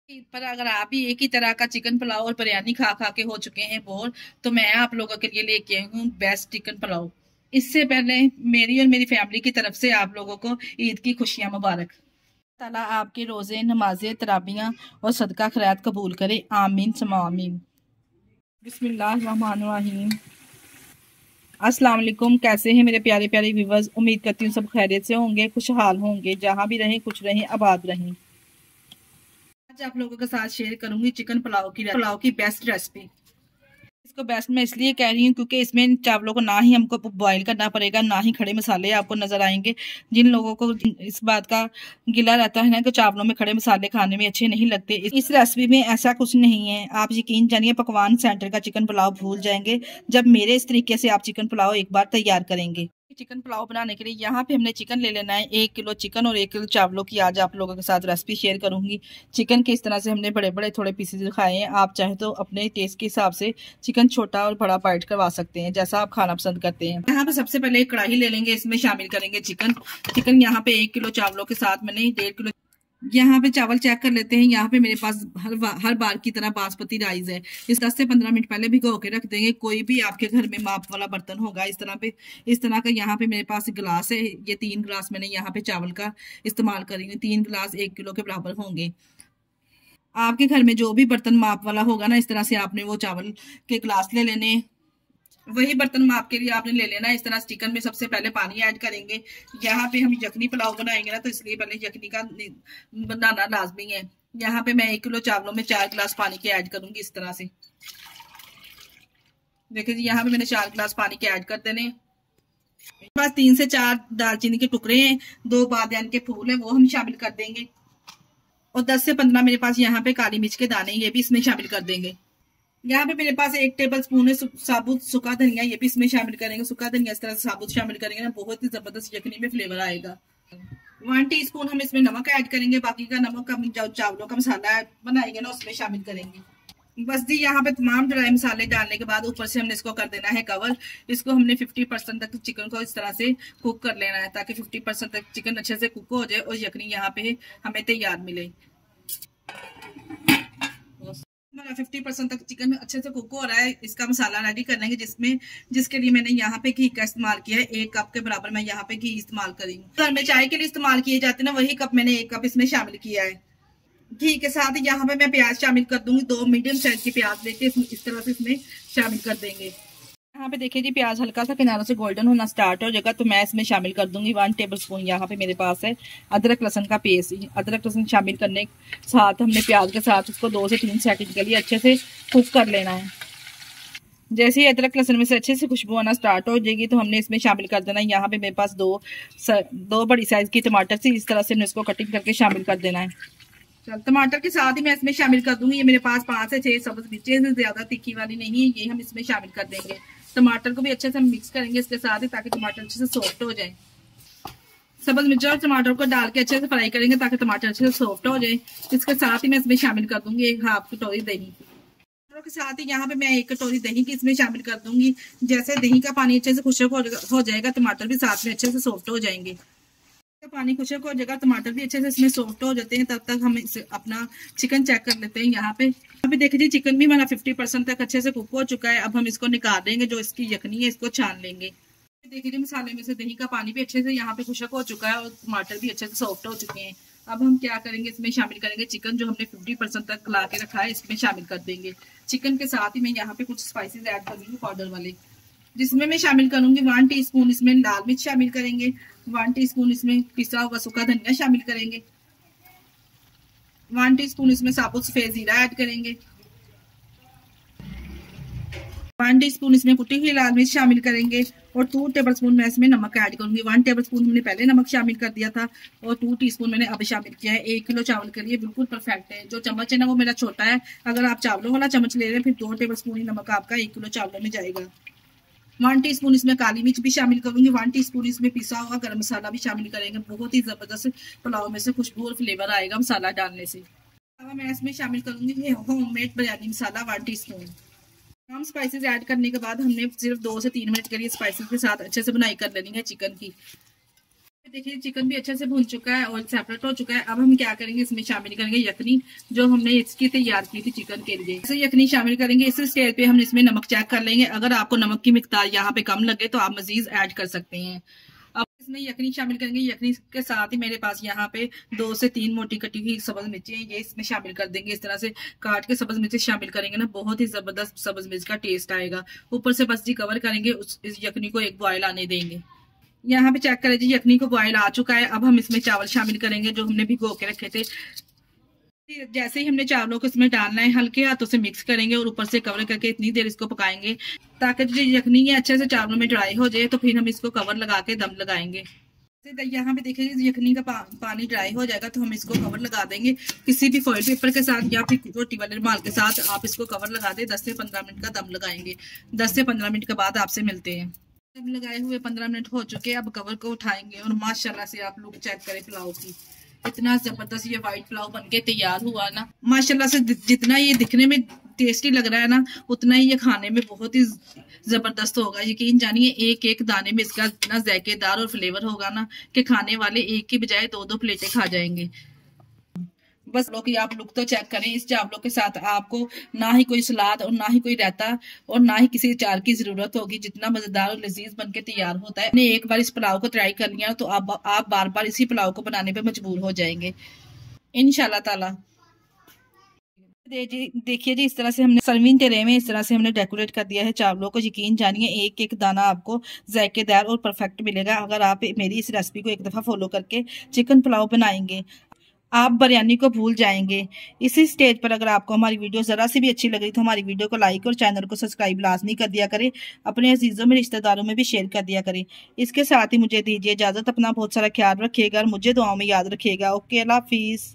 ईद पर अगर आप भी एक ही तरह का चिकन पुलाव और बिरयानी खा खा के हो चुके हैं बोर, तो मैं आप लोगों के लिए लेके आई हूँ बेस्ट चिकन पुलाव। इससे पहले मेरी और मेरी फैमिली की तरफ से आप लोगों को ईद की खुशियां मुबारक। ताला आपके रोजे, नमाजें, तराबियां और सदका खैरात कबूल करे, आमीन समा आमीन। बिस्मिल्लाहिर्रहमानिर्रहीम। अस्सलाम वालेकुम। कैसे हैं मेरे प्यारे प्यारे व्यूवर्स? उम्मीद करती हूँ सब खैरियत से होंगे, खुशहाल होंगे, जहां भी रहें खुश रहें, आबाद रहें। आज आप लोगों के साथ शेयर करूंगी चिकन पुलाव की बेस्ट रेसिपी। इसको बेस्ट मैं इसलिए कह रही हूँ क्योंकि इसमें चावलों को ना ही हमको बॉईल करना पड़ेगा, ना ही खड़े मसाले आपको नजर आएंगे। जिन लोगों को इस बात का गिला रहता है ना कि चावलों में खड़े मसाले खाने में अच्छे नहीं लगते, इस रेसिपी में ऐसा कुछ नहीं है। आप यकीन जानिए पकवान सेंटर का चिकन पुलाव भूल जाएंगे जब मेरे इस तरीके से आप चिकन पुलाव एक बार तैयार करेंगे। चिकन पुलाव बनाने के लिए यहाँ पे हमने चिकन ले लेना है। 1 किलो चिकन और 1 किलो चावलों की आज आप लोगों के साथ रेसिपी शेयर करूंगी। चिकन के इस तरह से हमने बड़े बड़े थोड़े पीसेज दिखाए हैं। आप चाहे तो अपने टेस्ट के हिसाब से चिकन छोटा और बड़ा बाइट करवा सकते हैं, जैसा आप खाना पसंद करते हैं। यहाँ पे सबसे पहले एक कढ़ाई ले लेंगे, इसमें शामिल करेंगे चिकन यहाँ पे 1 किलो चावलों के साथ मैंने 1.5 किलो। यहाँ पे चावल चेक कर लेते हैं। यहाँ पे मेरे पास हर बार की तरह बासमती राइस है। इस 10 से 15 मिनट पहले भिगो के रख देंगे। कोई भी आपके घर में माप वाला बर्तन होगा इस तरह का। यहाँ पे मेरे पास गिलास है, ये 3 गिलास मैंने यहाँ पे चावल का इस्तेमाल करेंगे। 3 गिलास 1 किलो के बराबर होंगे। आपके घर में जो भी बर्तन माप वाला होगा ना, इस तरह से आपने वो चावल के गिलास ले लेने। वही बर्तन माप के लिए आपने ले लेना है। इस तरह चिकन में सबसे पहले पानी ऐड करेंगे। यहाँ पे हम यखनी पुलाव बनाएंगे ना, तो इसलिए पहले यखनी का बनाना लाजमी है। यहाँ पे मैं 1 किलो चावलों में 4 गिलास पानी के ऐड करूंगी। इस तरह से देखिए जी, यहाँ पे मैंने 4 गिलास पानी के ऐड कर देने। बस 3 से 4 दालचीनी के टुकड़े हैं, 2 बादियान के फूल है, वो हम शामिल कर देंगे। और 10 से 15 मेरे पास यहाँ पे काली मिर्च के दाने, ये भी इसमें शामिल कर देंगे। यहाँ पे मेरे पास 1 टेबल स्पून है साबुत सूखा धनिया, ये भी इसमें शामिल करेंगे। सूखा धनिया इस तरह से साबुत शामिल करेंगे ना, बहुत ही जबरदस्त यखनी में फ्लेवर आएगा। 1 टीस्पून हम इसमें नमक ऐड करेंगे। बाकी का नमक हम जो चावलों का मसाला बनाएंगे ना, उसमें शामिल करेंगे। बस जी, यहाँ पे तमाम ड्राई मसाले डालने के बाद ऊपर से हमने इसको कर देना है कवर। इसको हमने 50% तक चिकन को इस तरह से कुक कर लेना है, ताकि 50% तक चिकन अच्छे से कुक हो जाए और यखनी यहाँ पे हमें तैयार मिले। 50% तक चिकन अच्छे से कुक हो रहा है। इसका मसाला रेडी कर लेंगे, जिसके लिए मैंने यहाँ पे घी का इस्तेमाल किया है। 1 कप के बराबर मैं यहाँ पे घी इस्तेमाल करूंगी। घर में चाय के लिए इस्तेमाल किए जाते हैं ना, वही कप मैंने 1 कप इसमें शामिल किया है। घी के साथ यहाँ पे मैं प्याज शामिल कर दूंगी। 2 मीडियम साइज की प्याज लेके इस तरह से इसमें शामिल कर देंगे। यहाँ पे देखिए जी, प्याज हल्का सा किनारों से गोल्डन होना स्टार्ट हो जाएगा, तो मैं इसमें शामिल कर दूंगी 1 टेबल स्पून यहाँ पे मेरे पास है अदरक लहसुन का पेस्ट। अदरक लहसुन शामिल करने के साथ हमने प्याज के साथ उसको 2 से 3 सेकंड के लिए अच्छे से कुक कर लेना है। जैसे ही अदरक लहसुन में से अच्छे से खुशबू आना स्टार्ट हो जाएगी, तो हमने इसमें शामिल कर देना है। यहाँ पे मेरे पास दो बड़ी साइज की टमाटर थी, इस तरह से हमने इसको कटिंग करके शामिल कर देना है। चल, टमाटर के साथ ही मैं इसमें शामिल कर दूंगी। ये मेरे पास 5 से 6 सब्ज मिर्चें हैं, ज्यादा तीखी वाली नहीं है, ये हम इसमें शामिल कर देंगे। टमाटर को भी अच्छे से मिक्स करेंगे इसके साथ ही, ताकि टमाटर अच्छे से सॉफ्ट हो जाए। सब्ज मिर्च और टमाटर को डाल के अच्छे से फ्राई करेंगे, ताकि टमाटर अच्छे से सॉफ्ट हो जाए। इसके साथ ही मैं इसमें शामिल कर दूंगी 1/2 कटोरी दही। के साथ ही यहाँ पे मैं 1 कटोरी दही की इसमें शामिल कर दूंगी। जैसे दही का पानी अच्छे से खुशक हो जाएगा, टमाटर भी साथ में अच्छे से सॉफ्ट हो जाएंगे। पानी खुशक हो जाएगा, टमाटर भी अच्छे से इसमें सॉफ्ट हो जाते हैं, तब तक हम अपना चिकन चेक कर लेते हैं। यहाँ पे देखिए जी, चिकन भी हमारा 50% तक अच्छे से कुक हो चुका है। अब हम इसको निकाल देंगे, जो इसकी यखनी है इसको छान लेंगे। देखिए जी, मसाले में से दही का पानी भी अच्छे से यहाँ पे खुशक हो चुका है और टमाटर भी अच्छे से सॉफ्ट हो चुके हैं। अब हम क्या करेंगे, इसमें शामिल करेंगे चिकन, जो हमने 50% तक गला के रखा है, इसमें शामिल कर देंगे। चिकन के साथ ही मैं यहाँ पे कुछ स्पाइसेस ऐड करूंगी पाउडर वाले, जिसमें मैं शामिल करूंगी 1 टीस्पून इसमें लाल मिर्च शामिल करेंगे। 1 टीस्पून इसमें पिसा हुआ सूखा धनिया शामिल करेंगे। 1 टीस्पून इसमें साबुत सफेद जीरा ऐड करेंगे। 1 टीस्पून इसमें कुटी हुई लाल मिर्च शामिल करेंगे। और 2 टेबल स्पून मैं इसमें नमक ऐड करूंगी। 1 टेबल स्पून हमने पहले नमक शामिल कर दिया था और 2 टीस्पून मैंने अब शामिल किया है। 1 किलो चावल के लिए बिल्कुल परफेक्ट है। जो चम्मच है ना, वो मेरा छोटा है। अगर आप चावलों वाला चम्मच ले रहे हैं, फिर 2 टेबल स्पून ही नमक आपका 1 किलो चावलों में जाएगा। 1 टीस्पून इसमें काली मिर्च भी शामिल करूंगी। 1 टीस्पून इसमें पिसा हुआ गरम मसाला भी शामिल करेंगे। बहुत ही जबरदस्त पुलाव में से खुशबू और फ्लेवर आएगा मसाला डालने से। मैं इसमें शामिल करूंगी होममेड बिरयानी मसाला 1 टीस्पून। हम स्पाइसेस ऐड करने के बाद हमने सिर्फ 2 से 3 मिनट के लिए स्पाइसेस के साथ अच्छे से बुनाई कर लेनी है चिकन की। देखिए चिकन भी अच्छे से भून चुका है और सेपरेट हो चुका है। अब हम क्या करेंगे, इसमें शामिल करेंगे यखनी जो हमने इसकी तैयार की थी चिकन के लिए। ऐसे यखनी शामिल करेंगे। इस स्टेज पे हम इसमें नमक चेक कर लेंगे। अगर आपको नमक की मिकदार यहाँ पे कम लगे तो आप मजीद ऐड कर सकते हैं। अब इसमें यखनी शामिल करेंगे। यखनी के साथ ही मेरे पास यहाँ पे 2 से 3 मोटी कटी हुई सब्ज मिर्ची है, ये इसमें शामिल कर देंगे। इस तरह से काट के सब्ज मिर्ची शामिल करेंगे ना, बहुत ही जबरदस्त सब्ज मिर्च का टेस्ट आएगा। ऊपर से बस जी कवर करेंगे, इस यखनी को एक बॉयल आने देंगे। यहाँ पे चेक करें जी, यखनी को बॉयल आ चुका है। अब हम इसमें चावल शामिल करेंगे जो हमने भिगो के रखे थे। जैसे ही हमने चावलों को इसमें डालना है, हल्के हाथों से मिक्स करेंगे और ऊपर से कवर करके इतनी देर इसको पकाएंगे ताकि जो यखनी है अच्छे से चावलों में ड्राई हो जाए। तो फिर हम इसको कवर लगा के दम लगाएंगे। यहाँ पे देखिए यखनी का पानी ड्राई हो जाएगा तो हम इसको कवर लगा देंगे किसी भी फॉइल पेपर के साथ या फिर रोटी वाले रुमाल के साथ। आप इसको कवर लगा दें, 10 से 15 मिनट का दम लगाएंगे। 10 से 15 मिनट के बाद आपसे मिलते हैं। दम लगाए हुए 15 मिनट हो चुके हैं। अब कवर को उठाएंगे और माशाल्लाह से आप लोग चेक करें पुलाव की, इतना जबरदस्त ये व्हाइट पुलाव बनके तैयार हुआ ना माशाल्लाह से। जितना ये दिखने में टेस्टी लग रहा है ना, उतना ही ये खाने में बहुत ही जबरदस्त होगा। यकीन जानिए एक एक दाने में इसका इतना जायकेदार और फ्लेवर होगा ना कि खाने वाले एक की बजाय 2-2 प्लेटें खा जाएंगे। बस लोग आप लुक तो चेक करें। इस चावलों के साथ आपको ना ही कोई सलाद और ना ही कोई रायता और ना ही किसी अचार की जरूरत होगी। जितना मजेदार और लजीज बनके तैयार होता है। मैंने एक बार इस पुलाव को ट्राई कर लिया तो आप बार बार इसी पुलाव को बनाने पे मजबूर हो जाएंगे इंशाल्लाह ताला। देखिए जी, इस तरह से हमने सर्विंग ट्रे में इस तरह से हमने डेकोरेट कर दिया है चावलों को। यकीन जानिए एक एक दाना आपको जायकेदार और परफेक्ट मिलेगा अगर आप मेरी इस रेसिपी को एक दफा फॉलो करके चिकन पुलाव बनाएंगे। आप बिरयानी को भूल जाएंगे। इसी स्टेज पर अगर आपको हमारी वीडियो जरा सी भी अच्छी लग रही तो हमारी वीडियो को लाइक और चैनल को सब्सक्राइब लाजमी कर दिया करें। अपने अजीजों में रिश्तेदारों में भी शेयर कर दिया करें। इसके साथ ही मुझे दीजिए इजाजत। अपना बहुत सारा ख्याल रखिएगा और मुझे दुआओं में याद रखिएगा। ओके, अल्लाह हाफिज।